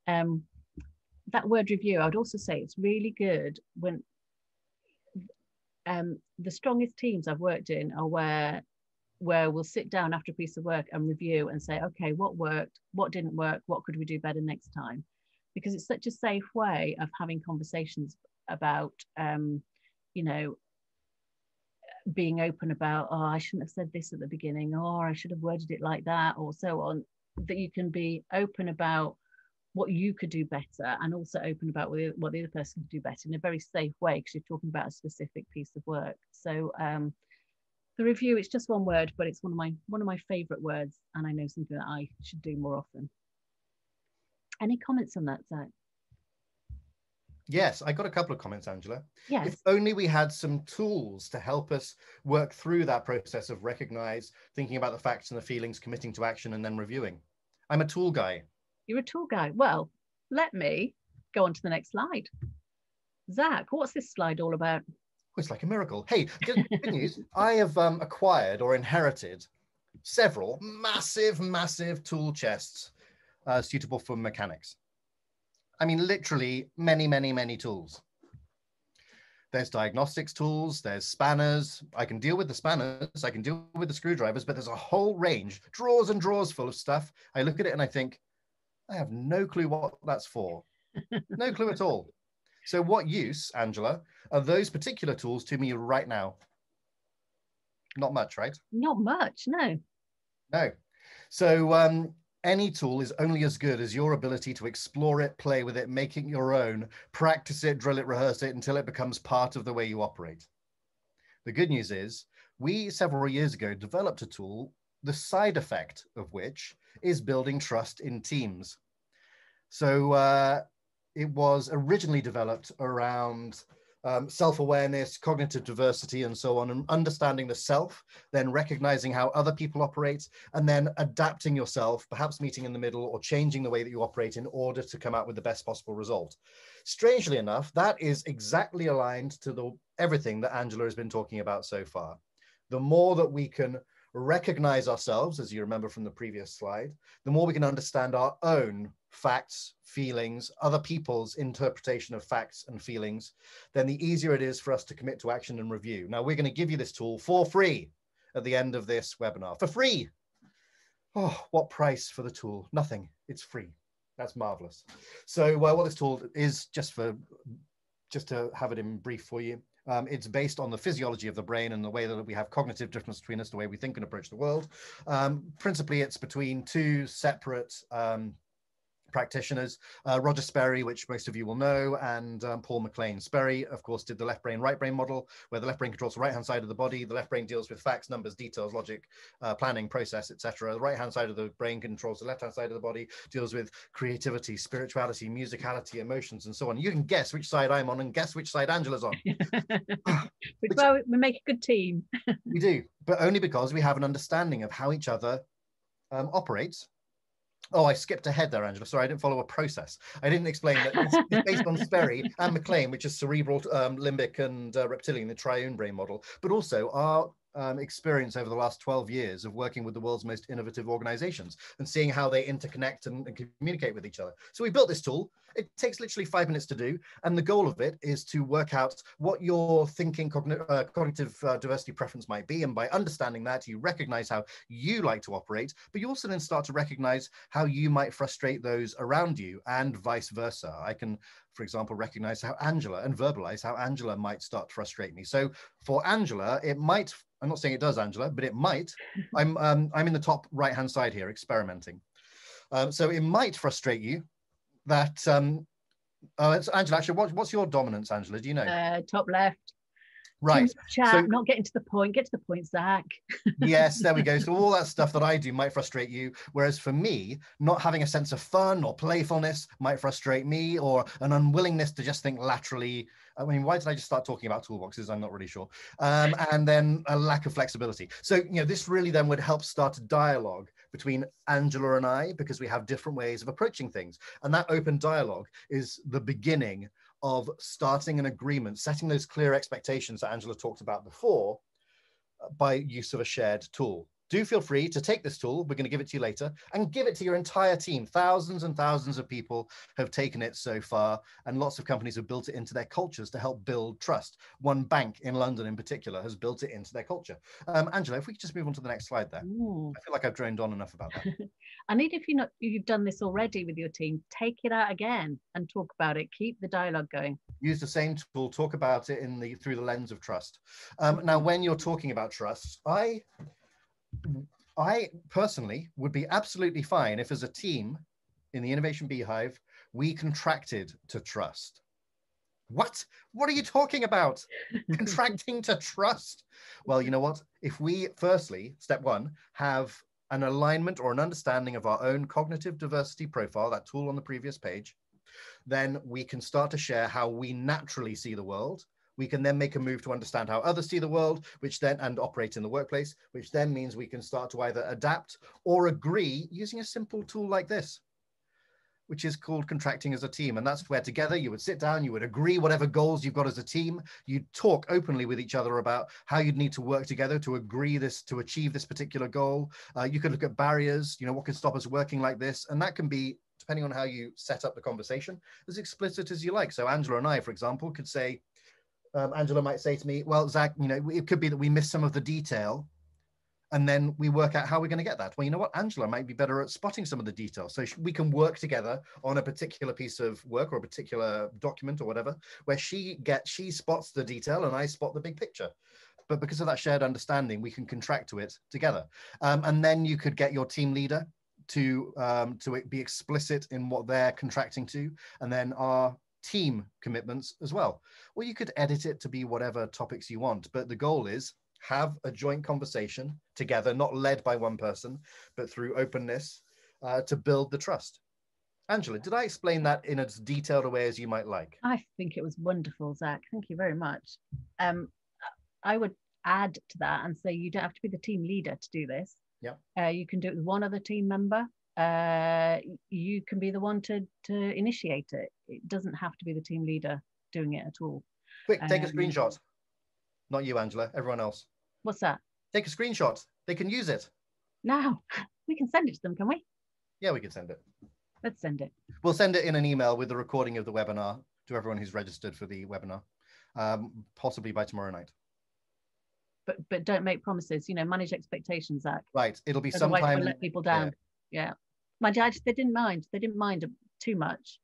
[SPEAKER 2] That word review, I would also say it's really good when the strongest teams I've worked in are where we'll sit down after a piece of work and review and say, okay, what worked, what didn't work, what could we do better next time? Because it's such a safe way of having conversations about, being open about, oh, I shouldn't have said this at the beginning, or I should have worded it like that, or so on, that you can be open about what you could do better and also open about what the other person could do better in a very safe way, because you're talking about a specific piece of work. So the review, it's just one word, but it's one of my favorite words, and I know something that I should do more often. Any comments on that, Zach?
[SPEAKER 1] Yes, I got a couple of comments, Angela.
[SPEAKER 2] Yes.
[SPEAKER 1] If only we had some tools to help us work through that process of recognize, thinking about the facts and the feelings, committing to action, and then reviewing. I'm a tool guy.
[SPEAKER 2] You're a tool guy. Well, let me go on to the next slide. Zach, what's this slide all about?
[SPEAKER 1] Oh, it's like a miracle. Hey, good news. I have acquired or inherited several massive tool chests suitable for mechanics. I mean, literally many tools. There's diagnostics tools, there's spanners. I can deal with the spanners, I can deal with the screwdrivers, but there's a whole range, drawers and drawers full of stuff. I look at it and I think, I have no clue what that's for. No clue at all. So what use, Angela, are those particular tools to me right now? Not much, right?
[SPEAKER 2] Not much, no.
[SPEAKER 1] No. So any tool is only as good as your ability to explore it, play with it, make it your own, practice it, drill it, rehearse it until it becomes part of the way you operate. The good news is we several years ago developed a tool, the side effect of which is building trust in teams. So it was originally developed around self-awareness, cognitive diversity, and so on, and understanding the self, then recognizing how other people operate, and then adapting yourself, perhaps meeting in the middle or changing the way that you operate in order to come out with the best possible result. Strangely enough, that is exactly aligned to everything that Angela has been talking about so far. The more that we can recognize ourselves, as you remember from the previous slide, the more we can understand our own facts, feelings, other people's interpretation of facts and feelings, then the easier it is for us to commit to action and review. Now, we're going to give you this tool for free at the end of this webinar. For free. Oh, what price for the tool? Nothing. It's free. That's marvelous. So what this tool is, just to have it in brief for you, it's based on the physiology of the brain and the way that we have cognitive difference between us, the way we think and approach the world. Principally, it's between two separate practitioners, Roger Sperry, which most of you will know, and Paul MacLean. Sperry, of course, did the left brain, right brain model, where the left brain controls the right-hand side of the body. The left brain deals with facts, numbers, details, logic, planning, process, etc. The right-hand side of the brain controls the left-hand side of the body, deals with creativity, spirituality, musicality, emotions, and so on. You can guess which side I'm on and guess which side Angela's on.
[SPEAKER 2] Well, we make a good team.
[SPEAKER 1] We do, but only because we have an understanding of how each other operates. Oh, I skipped ahead there, Angela. Sorry, I didn't follow a process. I didn't explain that it's based on Sperry and MacLean, which is cerebral, limbic, and reptilian, the triune brain model, but also our experience over the last 12 years of working with the world's most innovative organizations and seeing how they interconnect and communicate with each other. So we built this tool. It takes literally 5 minutes to do. And the goal of it is to work out what your thinking cognitive diversity preference might be. And by understanding that, you recognize how you like to operate, but you also then start to recognize how you might frustrate those around you and vice versa. I can, for example, recognize how Angela and verbalize how Angela might start to frustrate me. So for Angela, it might, I'm not saying it does, Angela, but it might. I'm in the top right-hand side here, experimenting. So it might frustrate you that, it's Angela, actually, what's your dominance, Angela? Do you know?
[SPEAKER 2] Top left.
[SPEAKER 1] Right.
[SPEAKER 2] Chat, so, not getting to the point. Get to the point, Zach.
[SPEAKER 1] Yes, there we go. So all that stuff that I do might frustrate you. Whereas for me, not having a sense of fun or playfulness might frustrate me, or an unwillingness to just think laterally. I mean, why did I just start talking about toolboxes? I'm not really sure. And then a lack of flexibility. So, you know, this really then would help start a dialogue between Angela and I, because we have different ways of approaching things. And that open dialogue is the beginning of starting an agreement, setting those clear expectations that Angela talked about before by use of a shared tool. Do feel free to take this tool, we're going to give it to you later, and give it to your entire team. Thousands and thousands of people have taken it so far, and lots of companies have built it into their cultures to help build trust. One bank in London in particular has built it into their culture. Angela, if we could just move on to the next slide there. Ooh. I feel like I've droned on enough about that.
[SPEAKER 2] I need, if you've done this already with your team, take it out again and talk about it. Keep the dialogue going.
[SPEAKER 1] Use the same tool, talk about it through the lens of trust. Now, when you're talking about trust, I personally would be absolutely fine if, as a team in the Innovation Beehive, we contracted to trust. What? What are you talking about? Contracting to trust? Well, you know what? If we, firstly, step one, have an alignment or an understanding of our own cognitive diversity profile, that tool on the previous page, then we can start to share how we naturally see the world. We can then make a move to understand how others see the world, and operate in the workplace, which then means we can start to either adapt or agree using a simple tool like this, which is called contracting as a team. And that's where together you would sit down, you would agree whatever goals you've got as a team. You'd talk openly with each other about how you'd need to work together to achieve this particular goal. You could look at barriers, you know, what can stop us working like this? And that can be, depending on how you set up the conversation, as explicit as you like. So Angela and I, for example, could say, Angela might say to me, well, Zach, you know, it could be that we miss some of the detail, and then we work out how we're going to get that. Well, you know what? Angela might be better at spotting some of the details. So we can work together on a particular piece of work or a particular document or whatever, where she spots the detail and I spot the big picture. But because of that shared understanding, we can contract to it together. And then you could get your team leader to be explicit in what they're contracting to, and then our team commitments as well. Or you could edit it to be whatever topics you want, but the goal is have a joint conversation together, not led by one person, but through openness to build the trust. Angela, did I explain that in as detailed a way as you might like?
[SPEAKER 2] I think it was wonderful, Zach. Thank you very much. I would add to that and say you don't have to be the team leader to do this.
[SPEAKER 1] Yeah.
[SPEAKER 2] You can do it with one other team member. You can be the one to initiate it. It doesn't have to be the team leader doing it at all.
[SPEAKER 1] Quick, take a screenshot. Not you, Angela, everyone else.
[SPEAKER 2] What's that?
[SPEAKER 1] Take a screenshot. They can use it.
[SPEAKER 2] Now, we can send it to them, can we?
[SPEAKER 1] Yeah, we can send it.
[SPEAKER 2] Let's send it.
[SPEAKER 1] We'll send it in an email with the recording of the webinar to everyone who's registered for the webinar, possibly by tomorrow night.
[SPEAKER 2] But don't make promises, you know, manage expectations, Zach.
[SPEAKER 1] Right, it'll be
[SPEAKER 2] Otherwise
[SPEAKER 1] sometime.
[SPEAKER 2] we'll let people down. Yeah. Mind you, they didn't mind. They didn't mind too much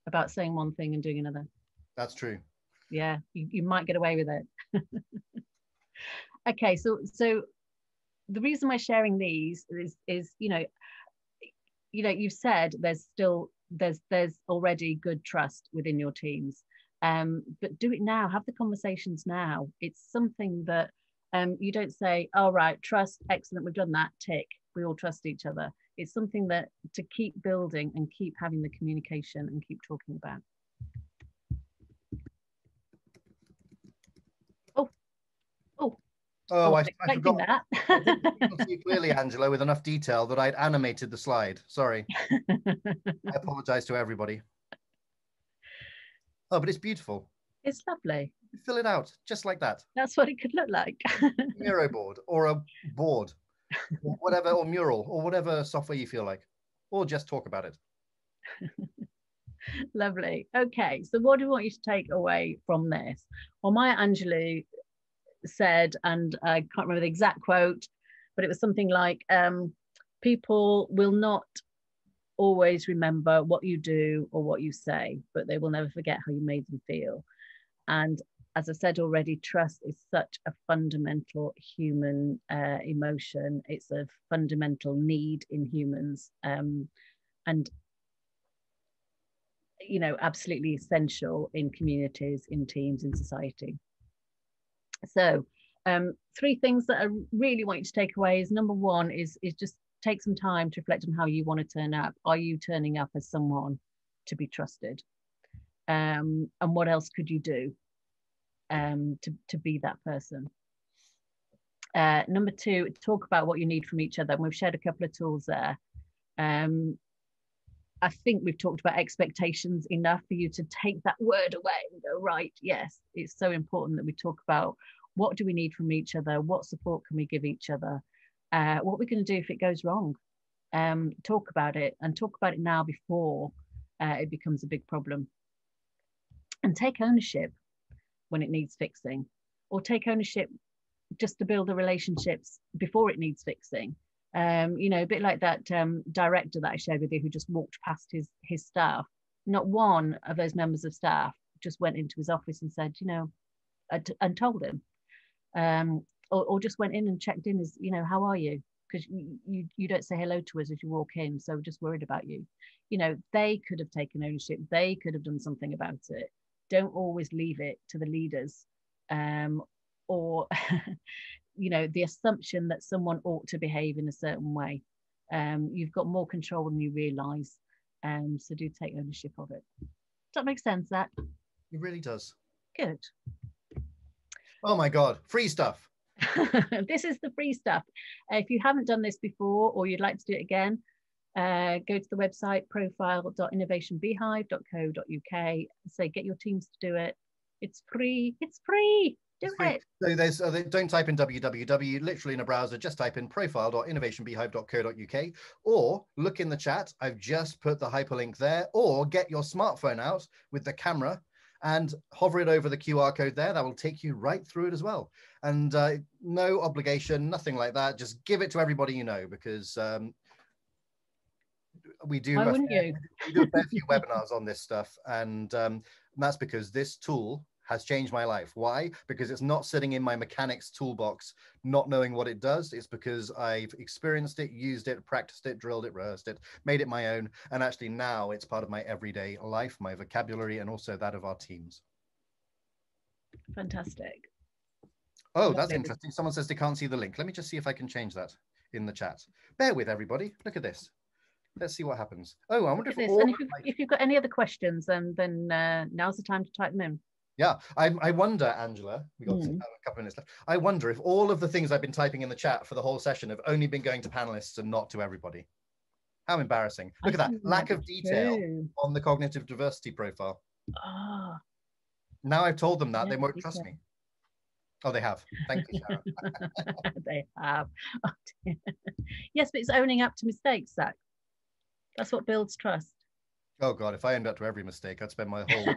[SPEAKER 2] about saying one thing and doing another.
[SPEAKER 1] That's true.
[SPEAKER 2] Yeah, you might get away with it. Okay, so the reason we're sharing these is you know, you've said there's already good trust within your teams, but do it now. Have the conversations now. It's something that you don't say, all right, trust, excellent, we've done that, tick, we all trust each other. It's something that to keep building and keep having the communication and keep talking about.
[SPEAKER 1] Oh, I forgot
[SPEAKER 2] that.
[SPEAKER 1] I didn't see clearly, Angela, with enough detail that I'd animated the slide. Sorry. I apologize to everybody. Oh, but it's beautiful.
[SPEAKER 2] It's lovely.
[SPEAKER 1] Fill it out just like that.
[SPEAKER 2] That's what it could look like.
[SPEAKER 1] Miro board or a board, or whatever, or mural, or whatever software you feel like, or just talk about it.
[SPEAKER 2] Lovely. Okay, so what do we want you to take away from this? Well, Maya Angelou said, and I can't remember the exact quote, but it was something like, people will not always remember what you do or what you say, but they will never forget how you made them feel. And as I said already, trust is such a fundamental human emotion. It's a fundamental need in humans, and you know, absolutely essential in communities, in teams, in society. So 3 things that I really want you to take away is, number 1 is just take some time to reflect on how you want to turn up. Are you turning up as someone to be trusted? And what else could you do to be that person? Number 2, talk about what you need from each other. And we've shared a couple of tools there. I think we've talked about expectations enough for you to take that word away and go, right, yes, it's so important that we talk about what do we need from each other, what support can we give each other, what we're going to do if it goes wrong. Talk about it, and talk about it now before it becomes a big problem. And take ownership when it needs fixing, or take ownership just to build the relationships before it needs fixing. You know, a bit like that director that I shared with you who just walked past his staff. Not one of those members of staff just went into his office and said, you know, and told him, or just went in and checked in as, you know, how are you? Because you don't say hello to us as you walk in, so we're just worried about you. You know, they could have taken ownership. They could have done something about it. Don't always leave it to the leaders, or you know, the assumption that someone ought to behave in a certain way. You've got more control than you realize, so do take ownership of it. Does that make sense, Zach?
[SPEAKER 1] It really does.
[SPEAKER 2] Good.
[SPEAKER 1] Oh my God, free stuff.
[SPEAKER 2] This is the free stuff. If you haven't done this before, or you'd like to do it again, go to the website profile.innovationbeehive.co.uk. Say, get your teams to do it. It's free. It's free. Do it.
[SPEAKER 1] So there's don't type in www, literally in a browser, just type in profile.innovationbeehive.co.uk, or look in the chat. I've just put the hyperlink there, or get your smartphone out with the camera and hover it over the QR code there. That will take you right through it as well. And no obligation, nothing like that. Just give it to everybody you know, because we do
[SPEAKER 2] Why wouldn't you?
[SPEAKER 1] We do a fair few webinars on this stuff, and that's because this tool has changed my life. Why? Because it's not sitting in my mechanics toolbox, not knowing what it does. It's because I've experienced it, used it, practiced it, drilled it, rehearsed it, made it my own. And actually now it's part of my everyday life, my vocabulary, and also that of our teams.
[SPEAKER 2] Fantastic.
[SPEAKER 1] Oh, that's interesting. Someone says they can't see the link. Let me just see if I can change that in the chat. Bear with everybody. Look at this. Let's see what happens. Oh, I wonder if,
[SPEAKER 2] if you've got any other questions, then now's the time to type them in.
[SPEAKER 1] Yeah, I wonder, Angela, we got a couple of minutes left. I wonder if all of the things I've been typing in the chat for the whole session have only been going to panelists and not to everybody. How embarrassing. Look at that lack of detail on the cognitive diversity profile.
[SPEAKER 2] Ah.
[SPEAKER 1] Now I've told them that, they won't trust me. Oh, they have. Thank you, Sarah.
[SPEAKER 2] They have. Oh, dear. Yes, but it's owning up to mistakes, Zach. That's what builds trust.
[SPEAKER 1] Oh God, if I owned up to every mistake, I'd spend my whole.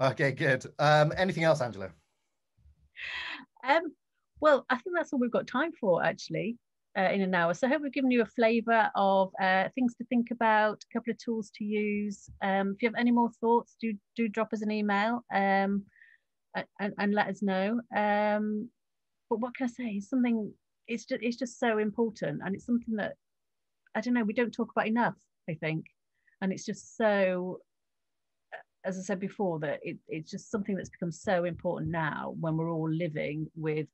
[SPEAKER 1] Okay, good. Anything else, Angela?
[SPEAKER 2] Well, I think that's all we've got time for, actually, in an hour. So I hope we've given you a flavour of things to think about, a couple of tools to use. If you have any more thoughts, do drop us an email and let us know. But what can I say? It's just so important, and it's something that, I don't know, we don't talk about enough, I think. And it's just so, as I said before, that it's just something that's become so important now when we're all living with,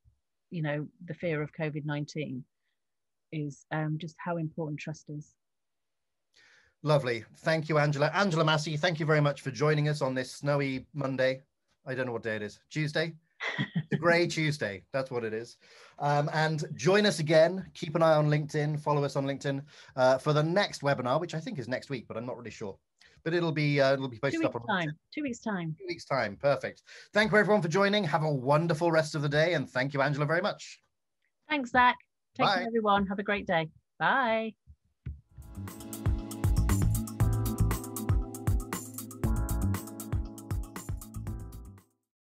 [SPEAKER 2] the fear of COVID-19, is just how important trust is.
[SPEAKER 1] Lovely. Thank you, Angela. Angela Massey, thank you very much for joining us on this snowy Monday. I don't know what day it is. Tuesday? The grey Tuesday. That's what it is. And join us again. Keep an eye on LinkedIn. Follow us on LinkedIn for the next webinar, which I think is next week, but I'm not really sure. But it'll be posted up on LinkedIn.
[SPEAKER 2] 2 weeks time.
[SPEAKER 1] 2 weeks time. Perfect. Thank you everyone for joining. Have a wonderful rest of the day, and thank you, Angela, very much.
[SPEAKER 2] Thanks, Zach. Take
[SPEAKER 1] Bye.
[SPEAKER 2] care, everyone. Have a great day. Bye.